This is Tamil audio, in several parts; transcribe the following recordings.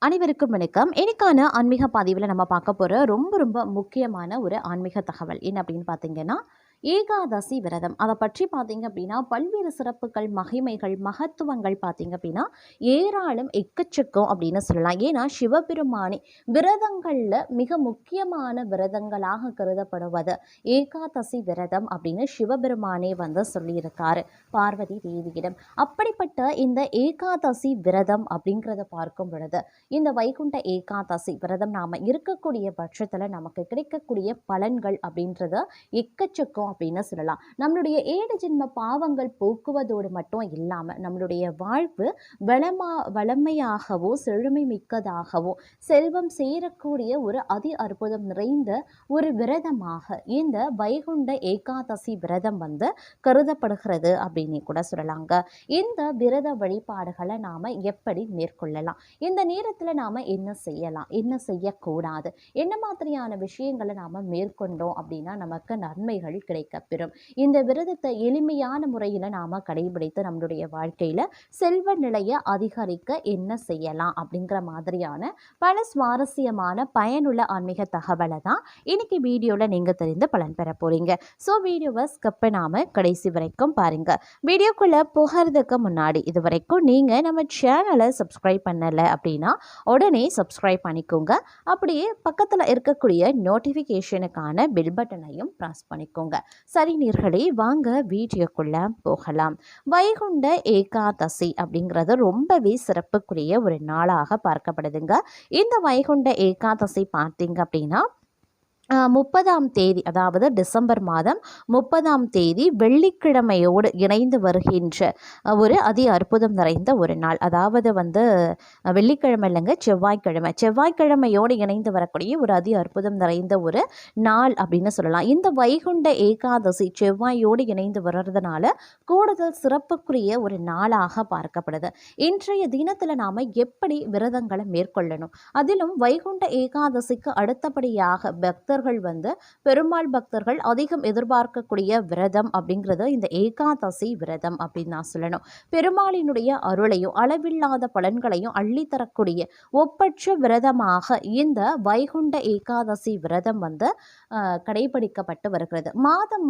அனைவருக்கும் வணக்கம். இன்னைக்கான ஆன்மீக பதிவில் நம்ம பார்க்க போகிற ரொம்ப முக்கியமான ஒரு ஆன்மீக தகவல் என்ன அப்படின்னு பார்த்தீங்கன்னா, ஏகாதசி விரதம். அதை பற்றி பார்த்தீங்க அப்படின்னா பல்வேறு சிறப்புகள், மகிமைகள், மகத்துவங்கள் பார்த்தீங்க அப்படின்னா ஏராளம், எக்கச்சக்கம் அப்படின்னு சொல்லலாம். ஏன்னா சிவபெருமானே விரதங்களில் மிக முக்கியமான விரதங்களாக கருதப்படுவது ஏகாதசி விரதம் அப்படின்னு சிவபெருமானே வந்து சொல்லியிருக்காரு பார்வதி தேவியிடம். அப்படிப்பட்ட இந்த ஏகாதசி விரதம் அப்படிங்கிறத பார்க்கும் பொழுது, இந்த வைகுண்ட ஏகாதசி விரதம் நாம் இருக்கக்கூடிய பட்சத்தில் நமக்கு கிடைக்கக்கூடிய பலன்கள் அப்படின்றது எக்கச்சக்கம் அப்படின்னு சொல்லலாம். நம்மளுடைய ஏழு ஜென்ம பாவங்கள் போக்குவதோடு மட்டும் இல்லாமல் நம்மளுடைய வாழ்வு வளமையாகவோ செழுமை மிக்கதாகவோ செல்வம் சேரக்கூடிய ஒரு அதி அற்புதம் நிறைந்த ஒரு விரதமாக இந்த வைகுண்ட ஏகாதசி விரதம் வந்து கருதப்படுகிறது அப்படின்னு கூட சொல்லலாங்க. இந்த விரத வழிபாடுகளை நாம் எப்படி மேற்கொள்ளலாம், இந்த நேரத்தில் நாம் என்ன செய்யலாம், என்ன செய்யக்கூடாது, என்ன மாதிரியான விஷயங்களை நாம் மேற்கொண்டோம் அப்படின்னா நமக்கு நன்மைகள் கிடைக்கப்பெறும். இந்த விரதத்தை எளிமையான முறையில் நாம் கடைபிடித்து நம்மளுடைய வாழ்க்கையில் செல்வ நிலையை அதிகரிக்க என்ன செய்யலாம் அப்படிங்கிற மாதிரியான பல சுவாரஸ்யமான பயனுள்ள ஆன்மீக தகவலை தான் இன்னைக்கு வீடியோவில் நீங்கள் தெரிந்து பலன் பெற போகிறீங்க. ஸோ வீடியோவை ஸ்கிப் பண்ணாமல் கடைசி வரைக்கும் பாருங்கள். வீடியோக்குள்ளே போகிறதுக்கு முன்னாடி இது வரைக்கும் நீங்கள் நம்ம சேனலை சப்ஸ்கிரைப் பண்ணலை அப்படின்னா உடனே சப்ஸ்கிரைப் பண்ணிக்கோங்க. அப்படியே பக்கத்தில் இருக்கக்கூடிய நோட்டிஃபிகேஷனுக்கான பெல் பட்டனையும் ப்ரெஸ் பண்ணிக்கோங்க. சரி நேயர்களே, வாங்க வீடியோக்குள்ளே போகலாம். வைகுண்ட ஏகாதசி அப்படிங்கிறது ரொம்பவே சிறப்புக்குரிய ஒரு நாளாக பார்க்கப்படுதுங்க. இந்த வைகுண்ட ஏகாதசி பார்த்தீங்க அப்படின்னா 30ஆம் தேதி, அதாவது டிசம்பர் மாதம் 30ஆம் தேதி வெள்ளிக்கிழமையோடு இணைந்து வருகின்ற ஒரு அதி அற்புதம் நிறைந்த ஒரு நாள். அதாவது வந்து வெள்ளிக்கிழமை இல்லைங்க, செவ்வாய்க்கிழமையோடு இணைந்து வரக்கூடிய ஒரு அதி அற்புதம் நிறைந்த ஒரு நாள் அப்படின்னு சொல்லலாம். இந்த வைகுண்ட ஏகாதசி செவ்வாயோடு இணைந்து வர்றதுனால கூடுதல் சிறப்புக்குரிய ஒரு நாளாக பார்க்கப்படுது. இன்றைய தினத்தில் நாம் எப்படி விரதங்களை மேற்கொள்ளணும், அதிலும் வைகுண்ட ஏகாதசிக்கு அடுத்தபடியாக வந்து பெருமாள் பக்தர்கள் அதிகம் எதிர்பார்க்கக்கூடிய விரதம் அப்படிங்கிறது இந்த ஏகாதசி விரதம் அப்படின்னு நான் சொல்லணும். பெருமாளினுடைய அருளையும் அளவில்லாத பலன்களையும் அள்ளித்தரக்கூடிய ஒப்பற்ற விரதமாக இந்த வைகுண்ட ஏகாதசி விரதம் வந்து கடைபிடிக்கப்பட்டு வருகிறது.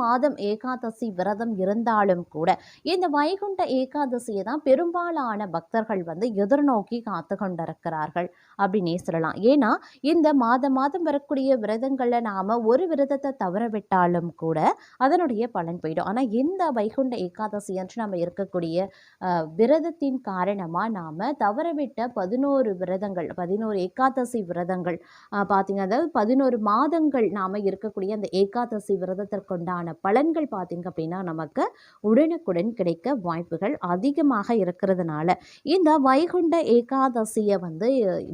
மாதம் ஏகாதசி விரதம் இருந்தாலும் கூட இந்த வைகுண்ட ஏகாதசியை தான் பெரும்பாலான பக்தர்கள் வந்து எதிர்நோக்கி காத்து கொண்டிருக்கிறார்கள் அப்படின்னே சொல்லலாம். ஏன்னா இந்த மாதம் வரக்கூடிய விரதங்கள் நாம ஒரு விரதத்தை தவறவிட்டாலும் கூட அதனுடைய பலன் போயிடும். ஆனால் இந்த வைகுண்ட ஏகாதசி அன்று நம்ம இருக்கக்கூடிய விரதத்தின் காரணமாக நாம தவறவிட்ட 11 ஏகாதசி விரதங்கள் பார்த்தீங்க, அதாவது 11 மாதங்கள் நாம இருக்கக்கூடிய அந்த ஏகாதசி விரதத்திற்குண்டான பலன்கள் பார்த்தீங்க அப்படின்னா நமக்கு உடனுக்குடன் கிடைக்க வாய்ப்புகள் அதிகமாக இருக்கிறதுனால இந்த வைகுண்ட ஏகாதசியை வந்து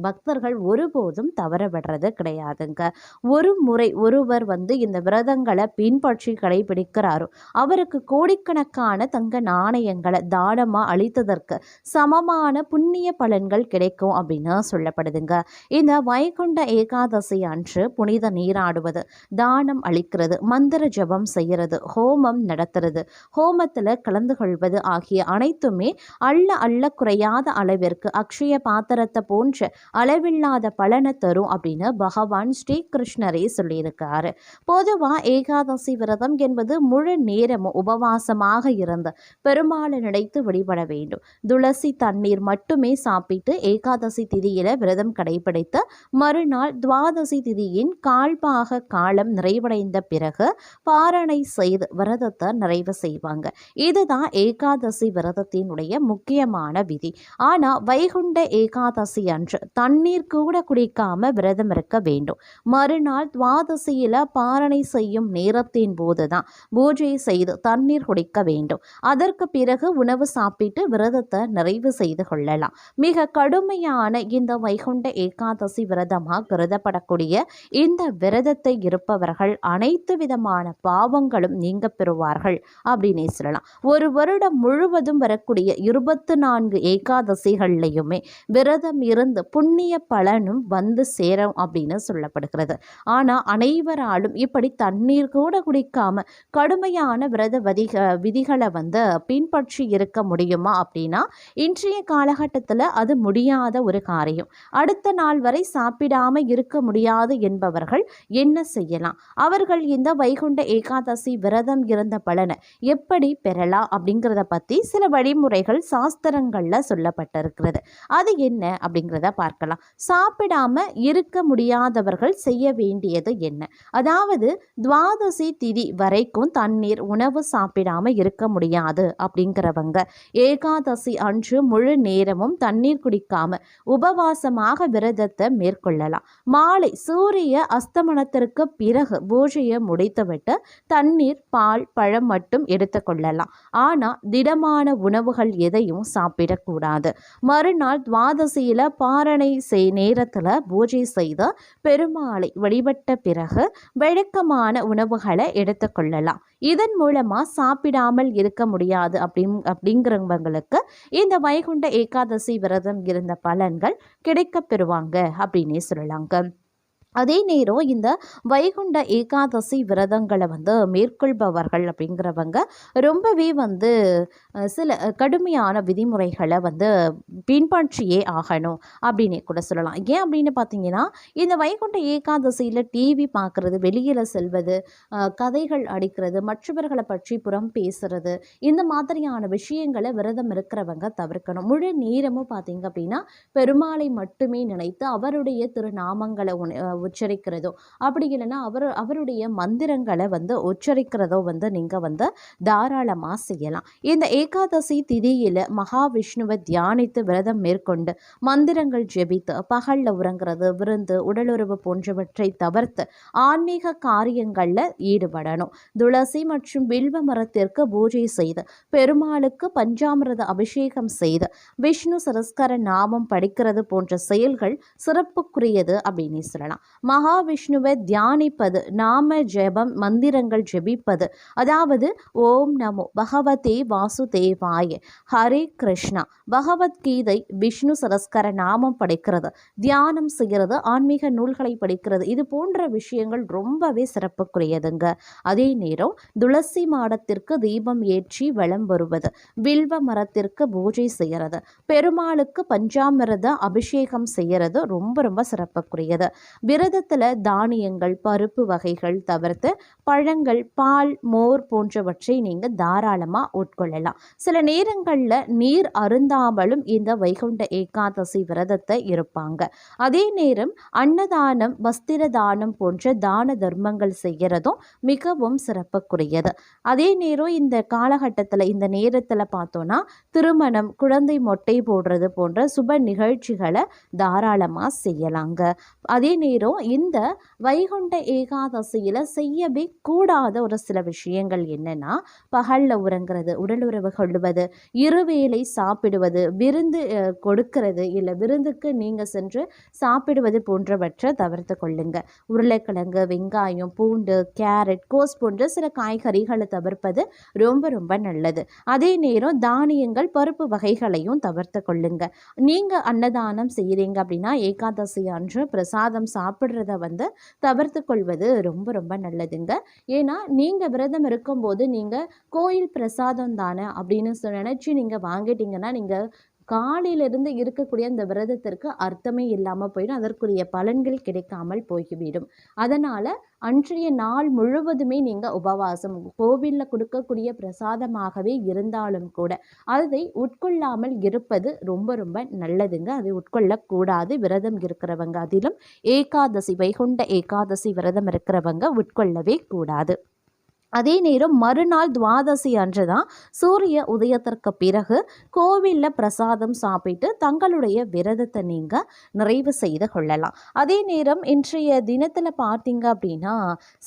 பக்தர்கள் ஒருபோதும் தவற விடுறது கிடையாதுங்க. ஒரு முறை ஒருவர் வந்து இந்த விரதங்களை பின்பற்றி கடைபிடிக்கிறாரோ அவருக்கு கோடிக்கணக்கான தங்க நாணயங்களை தானமாக அளித்ததற்கு சமமான புண்ணிய பலன்கள் கிடைக்கும் அப்படின்னு சொல்லப்படுதுங்க. இந்த வைகுண்ட ஏகாதசி அன்று புனித நீராடுவது, தானம் அளிக்கிறது, மந்திர ஜபம் செய்யறது, ஹோமம் நடத்துறது, ஹோமத்தில் கலந்து கொள்வது ஆகிய அனைத்துமே அள்ள குறையாத அளவிற்கு அக்ஷய பாத்திரத்தை போன்ற அளவில்லாத பலனை தரும் அப்படின்னு பகவான் ஸ்ரீகிருஷ்ணரே சொல்லியிருக்காரு. பொதுவாக ஏகாதசி விரதம் என்பது முழு நேரமும் உபவாசமாக இருந்து பெருமாளை நினைத்து வழிபட வேண்டும். துளசி தண்ணீர் மட்டுமே சாப்பிட்டு ஏகாதசி திதியில விரதம் கடைபிடித்து மறுநாள் துவாதசி திதியின் கால்பாக காலம் நிறைவடைந்த பிறகு பாரணை செய்து விரதத்தை நிறைவு செய்வாங்க. இதுதான் ஏகாதசி விரதத்தினுடைய முக்கியமான விதி. ஆனா வைகுண்ட ஏகாதசி அன்று தண்ணீர் கூட குடிக்காம விரதம் இருக்க வேண்டும். மறுநாள் துவாதசியில பாரணை செய்யும் நேரத்தின் போதுதான் பூஜை செய்து தண்ணீர் குடிக்க வேண்டும். அதற்கு பிறகு உணவு சாப்பிட்டு விரதத்தை நிறைவு செய்து கொள்ளலாம். மிக கடுமையான இந்த வைகுண்ட ஏகாதசி விரதமாக கருதப்படக்கூடிய இந்த விரதத்தை இருப்பவர்கள் அனைத்து விதமான பாவங்களும் நீங்க பெறுவார்கள் அப்படின்னே சொல்லலாம். ஒரு வருடம் முழுவதும் வரக்கூடிய 24 ஏகாதசிகள்லையுமே விரதம் இருந்து புண்ணிய பலனும் வந்து சேரும் அப்படின்னு சொல்லப்படுகிறது. ஆனால் அனைவராலும் இப்படி தண்ணீர் கூட குடிக்காம கடுமையான விரத விதிகளை வந்து பின்பற்றி இருக்க முடியுமா அப்படின்னா இன்றைய காலகட்டத்தில் அது முடியாத ஒரு காரியம். அடுத்த நாள் வரை சாப்பிடாம இருக்க முடியாது என்பவர்கள் என்ன செய்யலாம்? அவர்கள் இந்த வைகுண்ட ஏகாதசி விரதம் இருந்த பலனை எப்படி பெறலாம் அப்படிங்கிறத பற்றி சில வழிமுறைகள் சாஸ்திரங்கள்ல சொல்லப்பட்டிருக்கிறது. அது என்ன அப்படிங்கிறத பார்க்கலாம். சாப்பிடாம இருக்க முடியாதவர்கள் செய்ய வேண்டியது என்ன? அதாவது துவாதசி திதி வரைக்கும் தண்ணீர் உணவு சாப்பிடாம இருக்க முடியாது அப்படிங்கிறவங்க ஏகாதசி அன்று முழு நேரமும் தண்ணீர் குடிக்காம உபவாசமாக விரதத்தை மேற்கொள்ளலாம். மாலை சூரிய அஸ்தமனத்திற்கு பிறகு பூஜையை முடித்துவிட்டு தண்ணீர், பால், பழம் மட்டும் எடுத்துக்கொள்ளலாம். ஆனால் திடமான உணவுகள் எதையும் சாப்பிடக்கூடாது. மறுநாள் துவாதசியில பாரணை நேரத்தில் பூஜை செய்து பெருமாளை வழிபட்ட பிறகு வழக்கமான உணவுகளை எடுத்துக்கொள்ளலாம். இதன் மூலமா சாப்பிடாமல் இருக்க முடியாது அப்படிங்கிறவங்களுக்கு இந்த வைகுண்ட ஏகாதசி விரதம் இருந்த பலன்கள் கிடைக்க பெறுவாங்க அப்படின்னே சொல்லலாங்க. அதே நேரம் இந்த வைகுண்ட ஏகாதசி விரதங்களை வந்து மேற்கொள்பவர்கள் அப்படிங்கிறவங்க ரொம்பவே வந்து சில கடுமையான விதிமுறைகளை வந்து பின்பற்றியே ஆகணும் அப்படின்னே கூட சொல்லலாம். ஏன் அப்படின்னு பார்த்தீங்கன்னா இந்த வைகுண்ட ஏகாதசியில் டிவி பார்க்குறது, வெளியில் செல்வது, கதைகள் அடிக்கிறது, மற்றவர்களை பற்றி புறம் பேசுறது, இந்த மாதிரியான விஷயங்களை விரதம் இருக்கிறவங்க தவிர்க்கணும். முழு நேரமும் பார்த்தீங்க அப்படின்னா பெருமாளை மட்டுமே நினைத்து அவருடைய திருநாமங்களை உச்சரிக்கிறதோ அப்படி இல்லைன்னா அவருடைய மந்திரங்களை வந்து உச்சரிக்கிறதோ வந்து நீங்கள் வந்து தாராளமாக செய்யலாம். இந்த ஏகாதசி திதியில் மகாவிஷ்ணுவை தியானித்து விரதம் மேற்கொண்டு மந்திரங்கள் ஜெபித்து பகலில் உறங்குறது, விருந்து, உடலுறவு போன்றவற்றை தவிர்த்து ஆன்மீக காரியங்களில் ஈடுபடணும். துளசி மற்றும் வில்வ மரத்திற்கு பூஜை செய்து பெருமாளுக்கு பஞ்சாமிரத அபிஷேகம் செய்து விஷ்ணு சரஸ்கர நாமம் படிக்கிறது போன்ற செயல்கள் சிறப்புக்குரியது அப்படின்னு சொல்லலாம். மகாவிஷ்ணுவை தியானிப்பது, நாம ஜெபம், மந்திரங்கள் ஜெபிப்பது, அதாவது ஓம் நமோ பகவதே வாசுதேவாய, ஹரே கிருஷ்ணா, பகவத்கீதை, விஷ்ணு சரஸ்கர நாமம் படிக்கிறது, தியானம் செய்கிறது, ஆன்மீக நூல்களை படிக்கிறது, இது போன்ற விஷயங்கள் ரொம்பவே சிறப்புக்குரியதுங்க. அதே நேரம் துளசி மாடத்திற்கு தீபம் ஏற்றி வலம் வருவது, வில்வ மரத்திற்கு பூஜை செய்கிறது, பெருமாளுக்கு பஞ்சாமிரத அபிஷேகம் செய்கிறது ரொம்ப ரொம்ப சிறப்புக்குரியது. விரதத்தில் தானியங்கள், பருப்பு வகைகள் தவிர்த்து பழங்கள், பால், மோர் போன்றவற்றை நீங்கள் தாராளமாக உட்கொள்ளலாம். சில நேரங்களில் நீர் அருந்தாமலும் இந்த வைகுண்ட ஏகாதசி விரதத்தை இருப்பாங்க. அதே நேரம் அன்னதானம், வஸ்திர தானம் போன்ற தான தர்மங்கள் செய்கிறதும் மிகவும் சிறப்புக்குரியது. அதே நேரம் இந்த காலகட்டத்தில் இந்த நேரத்தில் பார்த்தோன்னா திருமணம், குழந்தை மொட்டை போடுறது போன்ற சுப நிகழ்ச்சிகளை தாராளமாக செய்யலாங்க. அதே நேரம் இந்த வைகுண்ட ஏகாதசியில் செய்யவே கூடாத ஒரு சில விஷயங்கள் என்னென்னா பகலில் உறங்குறது, உடலுறவு கொள்வது, இருவேளை சாப்பிடுவது, விருந்து கொடுக்கிறது, இல்லை விருந்துக்கு நீங்கள் சென்று சாப்பிடுவது போன்றவற்றை தவிர்த்து கொள்ளுங்க. உருளைக்கிழங்கு, வெங்காயம், பூண்டு, கேரட், கோஸ் போன்ற சில காய்கறிகளை தவிர்ப்பது ரொம்ப ரொம்ப நல்லது. அதே நேரம் தானியங்கள், பருப்பு வகைகளையும் தவிர்த்து கொள்ளுங்க. நீங்கள் அன்னதானம் செய்கிறீங்க அப்படின்னா ஏகாதசி அன்று பிரசாதம் சாப்பிட்றத வந்து தவிர்த்து கொள்வது ரொம்ப ரொம்ப நல்லதுங்க. ஏன்னா நீங்கள் விரதம் இருக்கும்போது நீங்கள் கோயில் பிரசாதம் தானே அப்படின்னு நினச்சி நீங்கள் வாங்கிட்டீங்கன்னா நீங்கள் காலையிலிருந்து இருக்கக்கூடிய அந்த விரதத்திற்கு அர்த்தமே இல்லாமல் போயிடும், அதற்குரிய பலன்கள் கிடைக்காமல் போய்விடும். அதனால் அன்றைய நாள் முழுவதுமே நீங்கள் உபவாசம், கோவிலில் கொடுக்கக்கூடிய பிரசாதமாகவே இருந்தாலும் கூட அதை உட்கொள்ளாமல் இருப்பது ரொம்ப ரொம்ப நல்லதுங்க. அதை உட்கொள்ளக்கூடாது விரதம் இருக்கிறவங்க, அதிலும் ஏகாதசி, வைகுண்ட ஏகாதசி விரதம் இருக்கிறவங்க உட்கொள்ளவே கூடாது. அதே நேரம் மறுநாள் துவாதசி அன்று தான் சூரிய உதயத்திற்கு பிறகு கோவிலில் பிரசாதம் சாப்பிட்டு தங்களுடைய விரதத்தை நீங்கள் நிறைவு செய்து கொள்ளலாம். அதே நேரம் இன்றைய தினத்தில் பார்த்தீங்க அப்படின்னா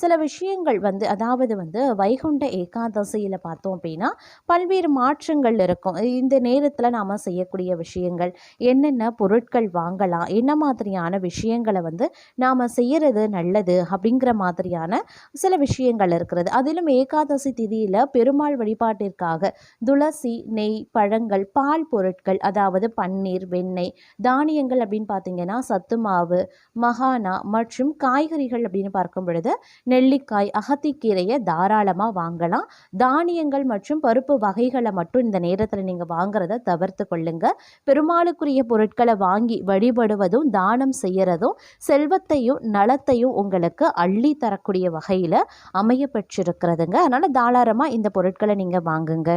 சில விஷயங்கள் வந்து, அதாவது வந்து வைகுண்ட ஏகாதசியில் பார்த்தோம் அப்படின்னா பல்வேறு மாற்றங்கள் இருக்கும். இந்த நேரத்தில் நாம் செய்யக்கூடிய விஷயங்கள் என்னென்ன பொருட்கள் வாங்கலாம், என்ன மாதிரியான விஷயங்களை வந்து நாம் செய்கிறது நல்லது அப்படிங்கிற மாதிரியான சில விஷயங்கள் இருக்கிறது. அதில் மேலும் ஏகாதசி திதியில் பெருமாள் வழிபாட்டிற்காக துளசி, நெய், பழங்கள், பால் பொருட்கள், அதாவது பன்னீர், வெண்ணெய், தானியங்கள் அப்படின்னு பார்த்தீங்கன்னா சத்து மாவு, மகானா மற்றும் காய்கறிகள் அப்படின்னு பார்க்கும் பொழுது நெல்லிக்காய், அகத்திக்கீரையை தாராளமாக வாங்கலாம். தானியங்கள் மற்றும் பருப்பு வகைகளை மட்டும் இந்த நேரத்தில் நீங்கள் வாங்குறத தவிர்த்து கொள்ளுங்க. பெருமாளுக்குரிய பொருட்களை வாங்கி வழிபடுவதும் தானம் செய்யறதும் செல்வத்தையும் நலத்தையும் உங்களுக்கு அள்ளி தரக்கூடிய வகையில் அமைய பெற்றிருக்கிறதுங்க. அதனால் தாராளமாக இந்த பொருட்களை நீங்கள் வாங்குங்க.